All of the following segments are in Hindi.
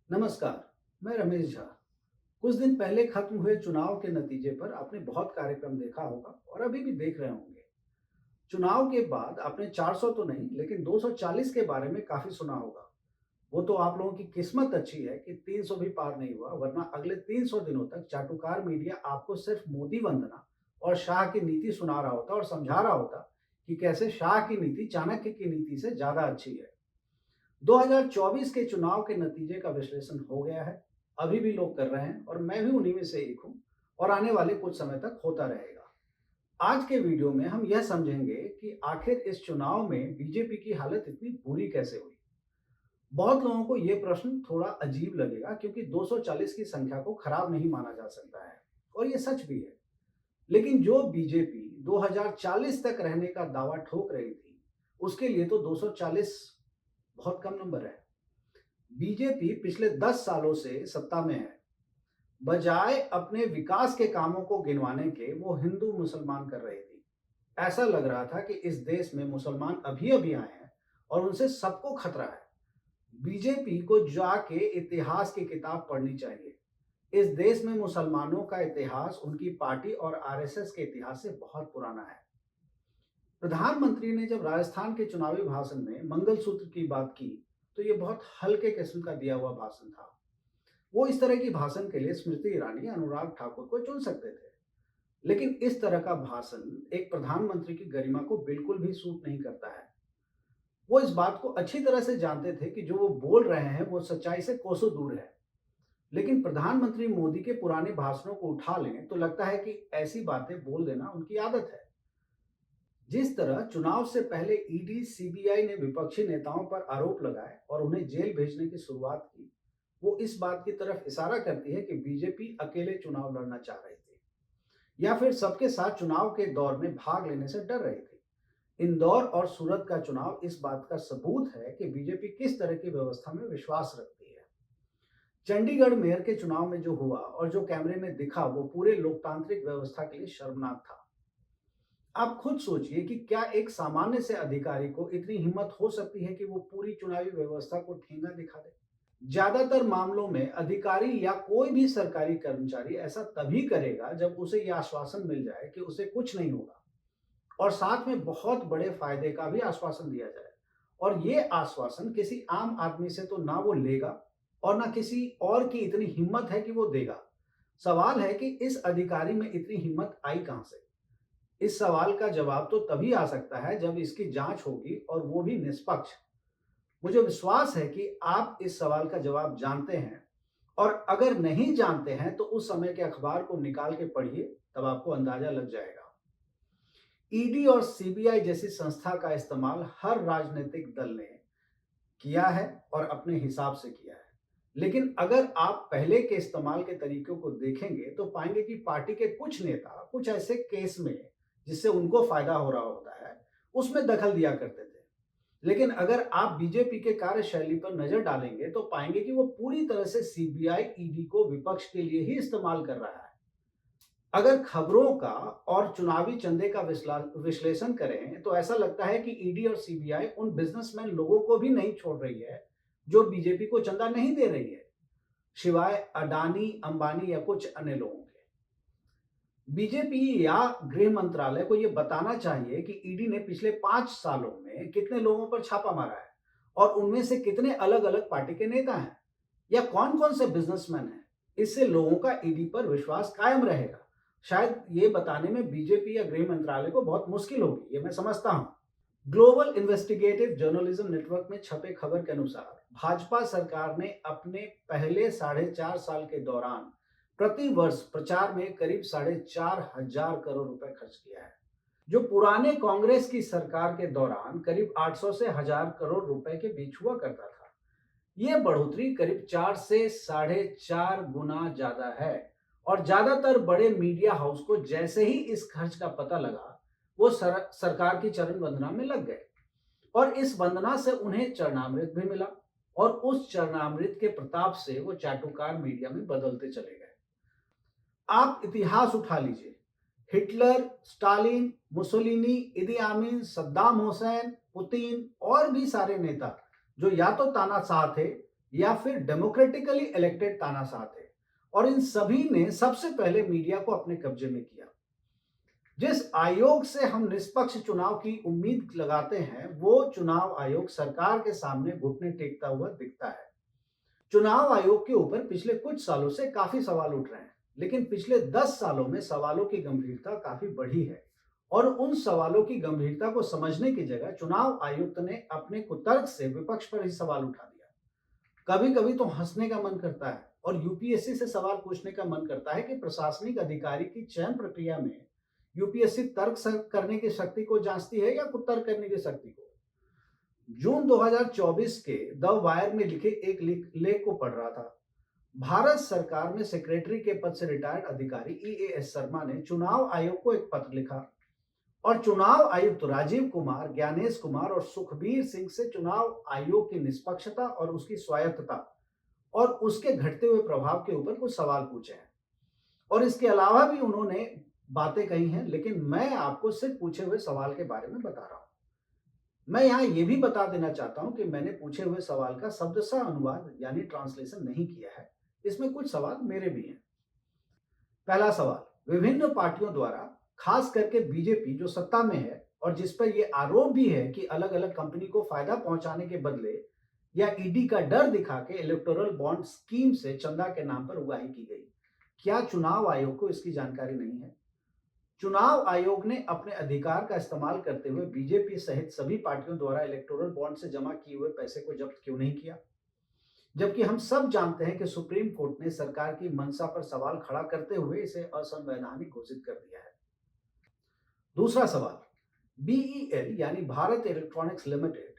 नमस्कार, मैं रमेश झा। कुछ दिन पहले खत्म हुए चुनाव के नतीजे पर आपने बहुत कार्यक्रम देखा होगा और अभी भी देख रहे होंगे। चुनाव के बाद आपने 400 तो नहीं लेकिन 240 के बारे में काफी सुना होगा। वो तो आप लोगों की किस्मत अच्छी है कि 300 भी पार नहीं हुआ, वरना अगले 300 दिनों तक चाटुकार मीडिया आपको सिर्फ मोदी वंदना और शाह की नीति सुना रहा होता और समझा रहा होता कि कैसे शाह की नीति चाणक्य की नीति से ज्यादा अच्छी है। 2024 के चुनाव के नतीजे का विश्लेषण हो गया है। अभी भी लोग कर रहे हैं और मैं भी उन्हीं में से एक हूं और आने वाले कुछ समय तक होता रहेगा। आज के वीडियो में हम यह समझेंगे कि आखिर इस चुनाव में बीजेपी की हालत इतनी बुरी कैसे हुई। बहुत लोगों को यह प्रश्न थोड़ा अजीब लगेगा क्योंकि 240 की संख्या को खराब नहीं माना जा सकता है और यह सच भी है। लेकिन जो बीजेपी 2040 तक रहने का दावा ठोक रही थी, उसके लिए तो 240 बहुत कम नंबर है। बीजेपी पिछले 10 सालों से सत्ता में है। बजाय अपने विकास के कामों को गिनवाने के वो हिंदू मुसलमान कर रही थी। ऐसा लग रहा था कि इस देश में मुसलमान अभी अभी आए हैं और उनसे सबको खतरा है। बीजेपी को जाके इतिहास की किताब पढ़नी चाहिए। इस देश में मुसलमानों का इतिहास उनकी पार्टी और आरएसएस के इतिहास से बहुत पुराना है। प्रधानमंत्री ने जब राजस्थान के चुनावी भाषण में मंगलसूत्र की बात की, तो ये बहुत हल्के किस्म का दिया हुआ भाषण था। वो इस तरह की भाषण के लिए स्मृति ईरानी, अनुराग ठाकुर को चुन सकते थे। लेकिन इस तरह का भाषण एक प्रधानमंत्री की गरिमा को बिल्कुल भी सूट नहीं करता है। वो इस बात को अच्छी तरह से जानते थे कि जो वो बोल रहे हैं वो सच्चाई से कोसों दूर है। लेकिन प्रधानमंत्री मोदी के पुराने भाषणों को उठा लें तो लगता है कि ऐसी बातें बोल देना उनकी आदत है। जिस तरह चुनाव से पहले ईडी, सीबीआई ने विपक्षी नेताओं पर आरोप लगाए और उन्हें जेल भेजने की शुरुआत की, वो इस बात की तरफ इशारा करती है कि बीजेपी अकेले चुनाव लड़ना चाह रही थी या फिर सबके साथ चुनाव के दौर में भाग लेने से डर रही थी। इंदौर और सूरत का चुनाव इस बात का सबूत है कि बीजेपी किस तरह की व्यवस्था में विश्वास रखती है। चंडीगढ़ मेयर के चुनाव में जो हुआ और जो कैमरे में दिखा, वो पूरे लोकतांत्रिक व्यवस्था के लिए शर्मनाक था। आप खुद सोचिए कि क्या एक सामान्य से अधिकारी को इतनी हिम्मत हो सकती है कि वो पूरी चुनावी व्यवस्था को ठेंगा दिखा दे। ज्यादातर मामलों में अधिकारी या कोई भी सरकारी कर्मचारी ऐसा तभी करेगा जब उसे यह आश्वासन मिल जाए कि उसे कुछ नहीं होगा और साथ में बहुत बड़े फायदे का भी आश्वासन दिया जाए। और ये आश्वासन किसी आम आदमी से तो ना वो लेगा और ना किसी और की इतनी हिम्मत है कि वो देगा। सवाल है कि इस अधिकारी में इतनी हिम्मत आई कहां से। इस सवाल का जवाब तो तभी आ सकता है जब इसकी जांच होगी और वो भी निष्पक्ष। मुझे विश्वास है कि आप इस सवाल का जवाब जानते हैं और अगर नहीं जानते हैं तो उस समय के अखबार को निकाल के पढ़िए, तब आपको अंदाजा लग जाएगा। ईडी और सीबीआई जैसी संस्था का इस्तेमाल हर राजनीतिक दल ने किया है और अपने हिसाब से किया है। लेकिन अगर आप पहले के इस्तेमाल के तरीकों को देखेंगे तो पाएंगे कि पार्टी के कुछ नेता कुछ ऐसे केस में जिससे उनको फायदा हो रहा होता है, उसमें दखल दिया करते थे। लेकिन अगर आप बीजेपी के कार्यशैली पर नजर डालेंगे तो पाएंगे कि वो पूरी तरह से सीबीआई, ईडी को विपक्ष के लिए ही इस्तेमाल कर रहा है। अगर खबरों का और चुनावी चंदे का विश्लेषण करें तो ऐसा लगता है कि ईडी और सीबीआई उन बिजनेसमैन लोगों को भी नहीं छोड़ रही है जो बीजेपी को चंदा नहीं दे रही है, सिवाय अडानी, अंबानी या कुछ अन्य लोगों के। बीजेपी या गृह मंत्रालय को यह बताना चाहिए कि ईडी ने पिछले 5 सालों में कितने लोगों पर छापा मारा है और उनमें से कितने अलग अलग पार्टी के नेता हैं या कौन कौन से बिजनेसमैन हैं। इससे लोगों का ईडी पर विश्वास कायम रहेगा। शायद ये बताने में बीजेपी या गृह मंत्रालय को बहुत मुश्किल होगी, ये मैं समझता हूं। ग्लोबल इन्वेस्टिगेटिव जर्नलिज्म नेटवर्क में छपे खबर के अनुसार भाजपा सरकार ने अपने पहले 4.5 साल के दौरान प्रति वर्ष प्रचार में करीब 4,500 करोड़ रुपए खर्च किया है, जो पुराने कांग्रेस की सरकार के दौरान करीब 800 से 1,000 करोड़ रुपए के बीच हुआ करता था। यह बढ़ोतरी करीब 4 से 4.5 गुना ज्यादा है और ज्यादातर बड़े मीडिया हाउस को जैसे ही इस खर्च का पता लगा, वो सरकार की चरण वंदना में लग गए और इस वंदना से उन्हें चरणामृत भी मिला और उस चरणामृत के प्रताप से वो चाटुकार मीडिया में बदलते चले गए। आप इतिहास उठा लीजिए, हिटलर, स्टालिन, मुसोलिनी, इदी आमीन, सद्दाम हुसैन, पुतिन और भी सारे नेता जो या तो तानाशाह थे या फिर डेमोक्रेटिकली इलेक्टेड तानाशाह थे, और इन सभी ने सबसे पहले मीडिया को अपने कब्जे में किया। जिस आयोग से हम निष्पक्ष चुनाव की उम्मीद लगाते हैं, वो चुनाव आयोग सरकार के सामने घुटने टेकता हुआ दिखता है। चुनाव आयोग के ऊपर पिछले कुछ सालों से काफी सवाल उठ रहे हैं, लेकिन पिछले 10 सालों में सवालों की गंभीरता काफी बढ़ी है, और उन सवालों की गंभीरता को समझने की जगह चुनाव आयुक्त ने अपने कुतर्क से विपक्ष पर ही सवाल उठा दिया। कभी कभी तो हंसने का मन करता है और यूपीएससी से सवाल पूछने का मन करता है कि प्रशासनिक अधिकारी की चयन प्रक्रिया में यूपीएससी तर्क करने की शक्ति को जांचती है या कुतर्क करने की शक्ति को। जून 2024 के द वायर में लिखे एक लेख को पढ़ रहा था। भारत सरकार में सेक्रेटरी के पद से रिटायर्ड अधिकारी ईएएस शर्मा ने चुनाव आयोग को एक पत्र लिखा और चुनाव आयुक्त राजीव कुमार, ज्ञानेश कुमार और सुखबीर सिंह से चुनाव आयोग की निष्पक्षता और उसकी स्वायत्तता और उसके घटते हुए प्रभाव के ऊपर कुछ सवाल पूछे हैं। और इसके अलावा भी उन्होंने बातें कही हैं, लेकिन मैं आपको सिर्फ पूछे हुए सवाल के बारे में बता रहा हूं। मैं यहां यह भी बता देना चाहता हूं कि मैंने पूछे हुए सवाल का शब्दशः अनुवाद यानी ट्रांसलेशन नहीं किया है। इसमें कुछ सवाल मेरे भी हैं। पहला सवाल, विभिन्न पार्टियों द्वारा, खास करके बीजेपी जो सत्ता में है और जिस पर यह आरोप भी है कि अलग अलग कंपनी को फायदा पहुंचाने के बदले या ईडी का डर दिखा के इलेक्टोरल बॉन्ड स्कीम से चंदा के नाम पर उगाही की गई, क्या चुनाव आयोग को इसकी जानकारी नहीं है? चुनाव आयोग ने अपने अधिकार का इस्तेमाल करते हुए बीजेपी सहित सभी पार्टियों द्वारा इलेक्टोरल बॉन्ड से जमा किए हुए पैसे को जब्त क्यों नहीं किया, जबकि हम सब जानते हैं कि सुप्रीम कोर्ट ने सरकार की मंशा पर सवाल खड़ा करते हुए इसे असंवैधानिक घोषित कर दिया है। दूसरा सवाल, बीईएल यानी भारत इलेक्ट्रॉनिक्स लिमिटेड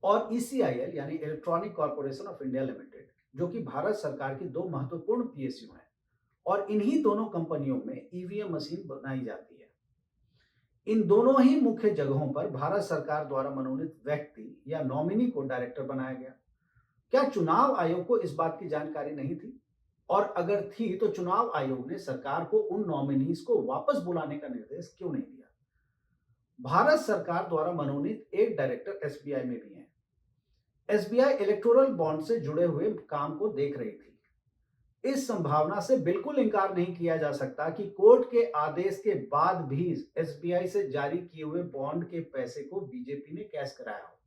और ईसीआईएल यानी electronic corporation of India limited, जो कि भारत सरकार की दो महत्वपूर्ण पीएसयू हैं, और इन्हीं दोनों कंपनियों में ईवीएम मशीन बनाई जाती है। इन दोनों ही मुख्य जगहों पर भारत सरकार द्वारा मनोनीत व्यक्ति या नॉमिनी को डायरेक्टर बनाया गया। क्या चुनाव आयोग को इस बात की जानकारी नहीं थी? और अगर थी तो चुनाव आयोग ने सरकार को उन नॉमिनीज को वापस बुलाने का निर्देश क्यों नहीं दिया? भारत सरकार द्वारा मनोनीत एक डायरेक्टर एसबीआई में भी है। एसबीआई इलेक्टोरल बॉन्ड से जुड़े हुए काम को देख रही थी। इस संभावना से बिल्कुल इंकार नहीं किया जा सकता कि कोर्ट के आदेश के बाद भी एसबीआई से जारी किए हुए बॉन्ड के पैसे को बीजेपी ने कैश कराया हो,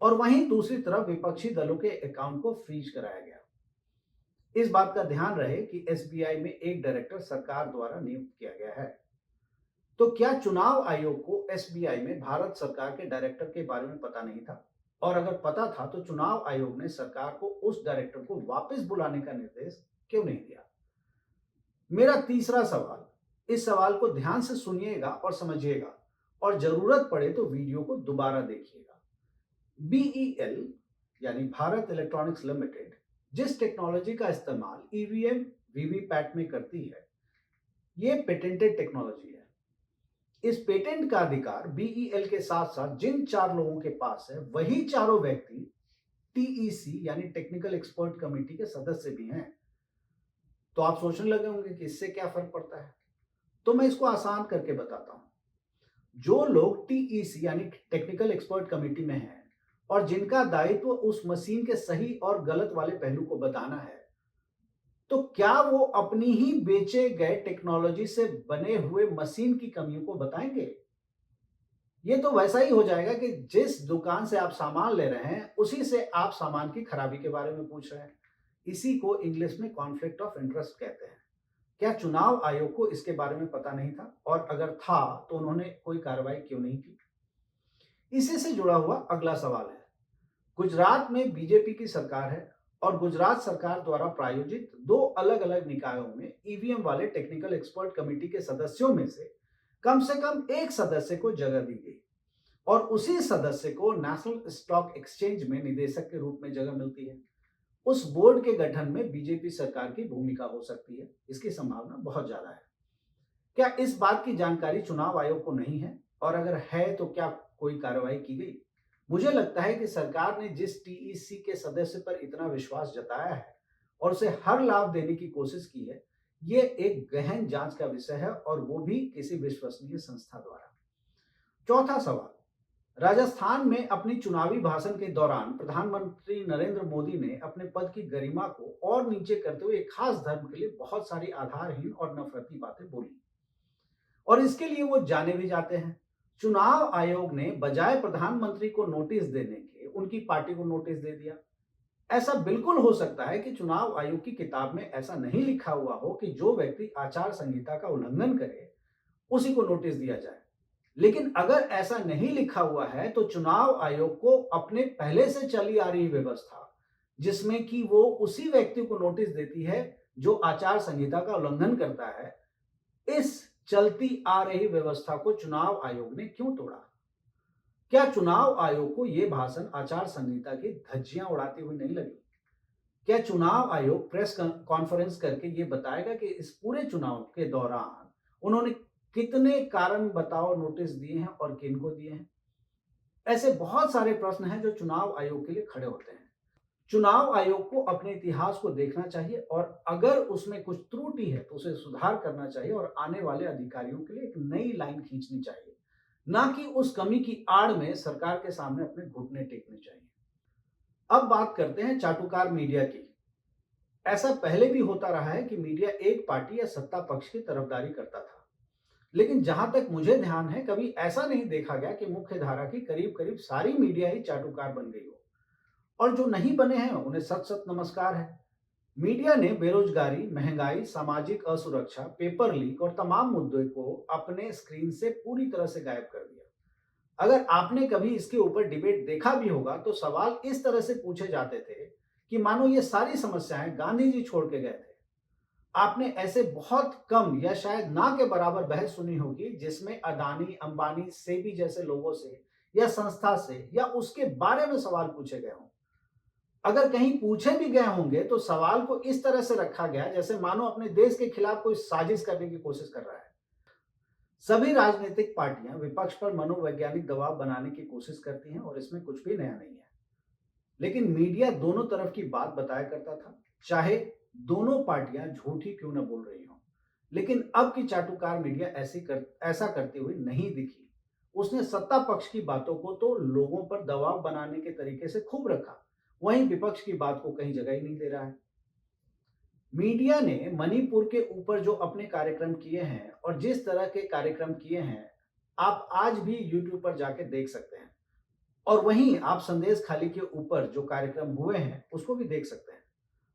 और वहीं दूसरी तरफ विपक्षी दलों के अकाउंट को फ्रीज कराया गया। इस बात का ध्यान रहे कि एसबीआई में एक डायरेक्टर सरकार द्वारा नियुक्त किया गया है। तो क्या चुनाव आयोग को एसबीआई में भारत सरकार के डायरेक्टर के बारे में पता नहीं था? और अगर पता था तो चुनाव आयोग ने सरकार को उस डायरेक्टर को वापस बुलाने का निर्देश क्यों नहीं दिया? मेरा तीसरा सवाल, इस सवाल को ध्यान से सुनिएगा और समझिएगा, और जरूरत पड़े तो वीडियो को दोबारा देखिएगा। बीईएल यानी भारत इलेक्ट्रॉनिक्स लिमिटेड जिस टेक्नोलॉजी का इस्तेमाल ईवीएम वीवीपैट में करती है, यह पेटेंटेड टेक्नोलॉजी है। इस पेटेंट का अधिकार बीईएल के साथ साथ जिन 4 लोगों के पास है, वही चारों व्यक्ति टीईसी यानी टेक्निकल एक्सपर्ट कमेटी के सदस्य भी हैं। तो आप सोचने लगे होंगे कि इससे क्या फर्क पड़ता है, तो मैं इसको आसान करके बताता हूं। जो लोग टीईसी यानी टेक्निकल एक्सपर्ट कमेटी में हैं और जिनका दायित्व उस मशीन के सही और गलत वाले पहलू को बताना है, तो क्या वो अपनी ही बेचे गए टेक्नोलॉजी से बने हुए मशीन की कमियों को बताएंगे? ये तो वैसा ही हो जाएगा कि जिस दुकान से आप सामान ले रहे हैं, उसी से आप सामान की खराबी के बारे में पूछ रहे हैं। इसी को इंग्लिश में कॉन्फ्लिक्ट ऑफ इंटरेस्ट कहते हैं। क्या चुनाव आयोग को इसके बारे में पता नहीं था? और अगर था तो उन्होंने कोई कार्रवाई क्यों नहीं की? इसी से जुड़ा हुआ अगला सवाल है, गुजरात में बीजेपी की सरकार है और गुजरात सरकार द्वारा प्रायोजित 2 अलग अलग निकायों में ईवीएम वाले टेक्निकल एक्सपर्ट कमेटी के सदस्यों में से कम एक सदस्य को जगह दी गई, और उसी सदस्य को नेशनल स्टॉक एक्सचेंज में निदेशक के रूप में जगह मिलती है। उस बोर्ड के गठन में बीजेपी सरकार की भूमिका हो सकती है, इसकी संभावना बहुत ज्यादा है। क्या इस बात की जानकारी चुनाव आयोग को नहीं है? और अगर है तो क्या कोई कार्रवाई की गई? मुझे लगता है कि सरकार ने जिस टीईसी के सदस्य पर इतना विश्वास जताया है और उसे हर लाभ देने की कोशिश की है, ये एक गहन जांच का विषय है, और वो भी किसी विश्वसनीय संस्था द्वारा। चौथा सवाल, राजस्थान में अपनी चुनावी भाषण के दौरान प्रधानमंत्री नरेंद्र मोदी ने अपने पद की गरिमा को और नीचे करते हुए एक खास धर्म के लिए बहुत सारी आधारहीन और नफरती बातें बोली और इसके लिए वो जाने भी जाते हैं। चुनाव आयोग ने बजाय प्रधानमंत्री को नोटिस देने के उनकी पार्टी को नोटिस दे दिया। ऐसा बिल्कुल हो सकता है कि चुनाव आयोग की किताब में ऐसा नहीं लिखा हुआ हो कि जो व्यक्ति आचार संहिता का उल्लंघन करे उसी को नोटिस दिया जाए। लेकिन अगर ऐसा नहीं लिखा हुआ है तो चुनाव आयोग को अपने पहले से चली आ रही व्यवस्था, जिसमें कि वो उसी व्यक्ति को नोटिस देती है जो आचार संहिता का उल्लंघन करता है, इस चलती आ रही व्यवस्था को चुनाव आयोग ने क्यों तोड़ा? क्या चुनाव आयोग को यह भाषण आचार संहिता की धज्जियां उड़ाती हुई नहीं लगी? क्या चुनाव आयोग प्रेस कॉन्फ्रेंस करके ये बताएगा कि इस पूरे चुनाव के दौरान उन्होंने कितने कारण बताओ नोटिस दिए हैं और किनको दिए हैं? ऐसे बहुत सारे प्रश्न हैं जो चुनाव आयोग के लिए खड़े होते हैं। चुनाव आयोग को अपने इतिहास को देखना चाहिए और अगर उसमें कुछ त्रुटि है तो उसे सुधार करना चाहिए और आने वाले अधिकारियों के लिए एक नई लाइन खींचनी चाहिए, ना कि उस कमी की आड़ में सरकार के सामने अपने घुटने टेकने चाहिए। अब बात करते हैं चाटुकार मीडिया की। ऐसा पहले भी होता रहा है कि मीडिया एक पार्टी या सत्ता पक्ष की तरफदारी करता था, लेकिन जहां तक मुझे ध्यान है कभी ऐसा नहीं देखा गया कि मुख्य धारा की करीब करीब सारी मीडिया ही चाटुकार बन गई हो। और जो नहीं बने हैं उन्हें सत सत नमस्कार है। मीडिया ने बेरोजगारी, महंगाई, सामाजिक असुरक्षा, पेपर लीक और तमाम मुद्दों को अपने स्क्रीन से पूरी तरह से गायब कर दिया। अगर आपने कभी इसके ऊपर डिबेट देखा भी होगा तो सवाल इस तरह से पूछे जाते थे कि मानो ये सारी समस्याएं गांधी जी छोड़ के गए थे। आपने ऐसे बहुत कम या शायद ना के बराबर बहस सुनी होगी जिसमें अदानी, अंबानी, सेबी जैसे लोगों से या संस्था से या उसके बारे में सवाल पूछे गए हों। अगर कहीं पूछे भी गए होंगे तो सवाल को इस तरह से रखा गया जैसे मानो अपने देश के खिलाफ कोई साजिश करने की कोशिश कर रहा है। सभी राजनीतिक पार्टियां विपक्ष पर मनोवैज्ञानिक दबाव बनाने की कोशिश करती हैं और इसमें कुछ भी नया नहीं है। लेकिन मीडिया दोनों तरफ की बात बताया करता था, चाहे दोनों पार्टियां झूठी क्यों न बोल रही हों। लेकिन अब की चाटुकार मीडिया ऐसा करती हुई नहीं दिखी। उसने सत्ता पक्ष की बातों को तो लोगों पर दबाव बनाने के तरीके से खूब रखा, वहीं विपक्ष की बात को कहीं जगह ही नहीं दे रहा है। मीडिया ने मणिपुर के ऊपर जो अपने कार्यक्रम किए हैं और जिस तरह के कार्यक्रम किए हैं, आप आज भी यूट्यूब पर जाके देख सकते हैं। और वहीं आप संदेश खाली के ऊपर जो कार्यक्रम हुए हैं उसको भी देख सकते हैं।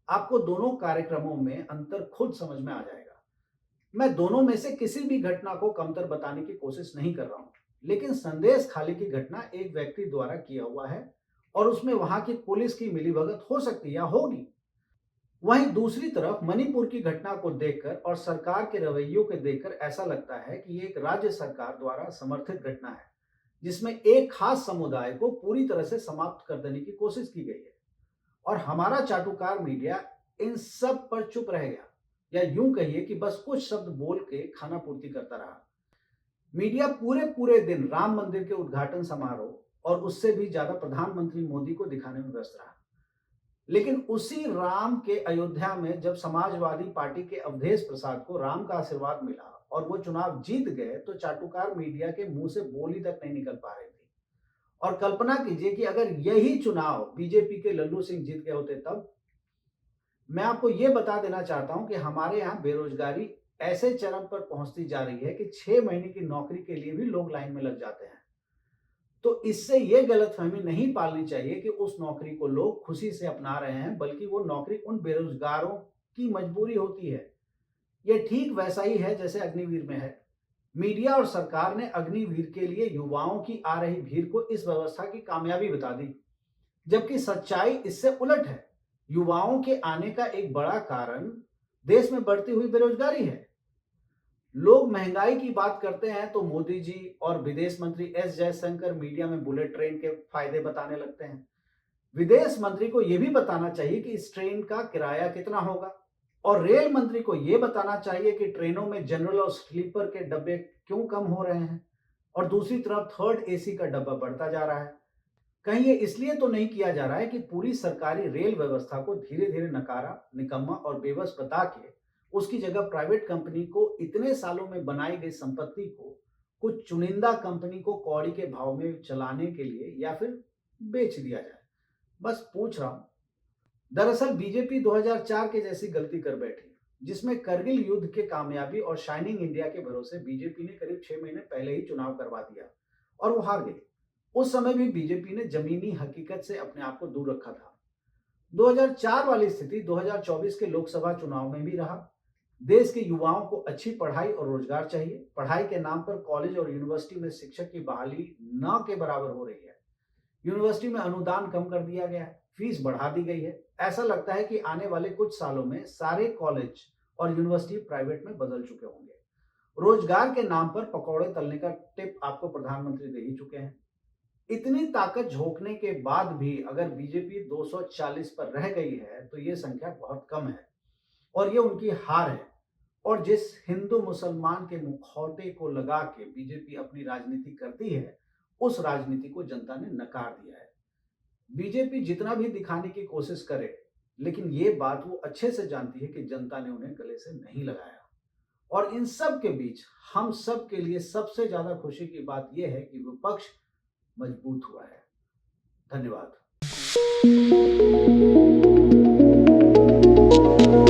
आपको दोनों कार्यक्रमों में अंतर खुद समझ में आ जाएगा। मैं दोनों में से किसी भी घटना को कमतर बताने की कोशिश नहीं कर रहा हूं, लेकिन संदेश खाली की घटना एक व्यक्ति द्वारा किया हुआ है और उसमें वहां की पुलिस की मिलीभगत हो सकती है या होगी। वहीं दूसरी तरफ मणिपुर की घटना को देखकर और सरकार के रवैयों को देखकर ऐसा लगता है कि ये एक राज्य सरकार द्वारा समर्थित घटना है, जिसमें एक खास समुदाय को पूरी तरह से समाप्त कर देने की कोशिश की गई है। और हमारा चाटुकार मीडिया इन सब पर चुप रह गया, या यूं कहिए कि बस कुछ शब्द बोल के खाना पूर्ति करता रहा। मीडिया पूरे पूरे दिन राम मंदिर के उद्घाटन समारोह और उससे भी ज्यादा प्रधानमंत्री मोदी को दिखाने में व्यस्त रहा। लेकिन उसी राम के अयोध्या में जब समाजवादी पार्टी के अवधेश प्रसाद को राम का आशीर्वाद मिला और वो चुनाव जीत गए तो चाटुकार मीडिया के मुंह से बोली तक नहीं निकल पा रही थी। और कल्पना कीजिए कि अगर यही चुनाव बीजेपी के लल्लू सिंह जीत गए होते तब। मैं आपको ये बता देना चाहता हूं कि हमारे यहाँ बेरोजगारी ऐसे चरम पर पहुंचती जा रही है कि 6 महीने की नौकरी के लिए भी लोग लाइन में लग जाते हैं। तो इससे ये गलतफहमी नहीं पालनी चाहिए कि उस नौकरी को लोग खुशी से अपना रहे हैं, बल्कि वो नौकरी उन बेरोजगारों की मजबूरी होती है। ये ठीक वैसा ही है जैसे अग्निवीर में है। मीडिया और सरकार ने अग्निवीर के लिए युवाओं की आ रही भीड़ को इस व्यवस्था की कामयाबी बता दी, जबकि सच्चाई इससे उलट है। युवाओं के आने का एक बड़ा कारण देश में बढ़ती हुई बेरोजगारी है। लोग महंगाई की बात करते हैं तो मोदी जी और विदेश मंत्री एस जयशंकर मीडिया में बुलेट ट्रेन के फायदे बताने लगते हैं। विदेश मंत्री को यह भी बताना चाहिए कि इस ट्रेन का किराया कितना होगा और रेल मंत्री को यह बताना चाहिए कि ट्रेनों में जनरल और स्लीपर के डब्बे क्यों कम हो रहे हैं और दूसरी तरफ थर्ड एसी का डब्बा बढ़ता जा रहा है। कहीं ये इसलिए तो नहीं किया जा रहा है कि पूरी सरकारी रेल व्यवस्था को धीरे धीरे नकारा, निकम्मा और बेबस बता के उसकी जगह प्राइवेट कंपनी को इतने सालों में बनाई गई संपत्ति को कुछ चुनिंदा कंपनी को कौड़ी के भाव में चलाने के लिए या फिर बेच दिया जाए? बस पूछ रहा हूं। दरअसल बीजेपी 2004 के जैसी गलती कर बैठी, जिसमें करगिल युद्ध के कामयाबी और शाइनिंग इंडिया के भरोसे बीजेपी ने करीब 6 महीने पहले ही चुनाव करवा दिया और वो हार गई। उस समय भी बीजेपी ने जमीनी हकीकत से अपने आप को दूर रखा था। 2004 वाली स्थिति 2024 के लोकसभा चुनाव में भी रहा। देश के युवाओं को अच्छी पढ़ाई और रोजगार चाहिए। पढ़ाई के नाम पर कॉलेज और यूनिवर्सिटी में शिक्षक की बहाली न के बराबर हो रही है। यूनिवर्सिटी में अनुदान कम कर दिया गया है, फीस बढ़ा दी गई है। ऐसा लगता है कि आने वाले कुछ सालों में सारे कॉलेज और यूनिवर्सिटी प्राइवेट में बदल चुके होंगे। रोजगार के नाम पर पकौड़े तलने का टिप आपको प्रधानमंत्री दे ही चुके हैं। इतनी ताकत झोंकने के बाद भी अगर बीजेपी 240 पर रह गई है तो ये संख्या बहुत कम है और ये उनकी हार है। और जिस हिंदू मुसलमान के मुखौटे को लगा के बीजेपी अपनी राजनीति करती है, उस राजनीति को जनता ने नकार दिया है। बीजेपी जितना भी दिखाने की कोशिश करे, लेकिन ये बात वो अच्छे से जानती है कि जनता ने उन्हें गले से नहीं लगाया। और इन सब के बीच हम सब के लिए सबसे ज्यादा खुशी की बात यह है कि विपक्ष मजबूत हुआ है। धन्यवाद।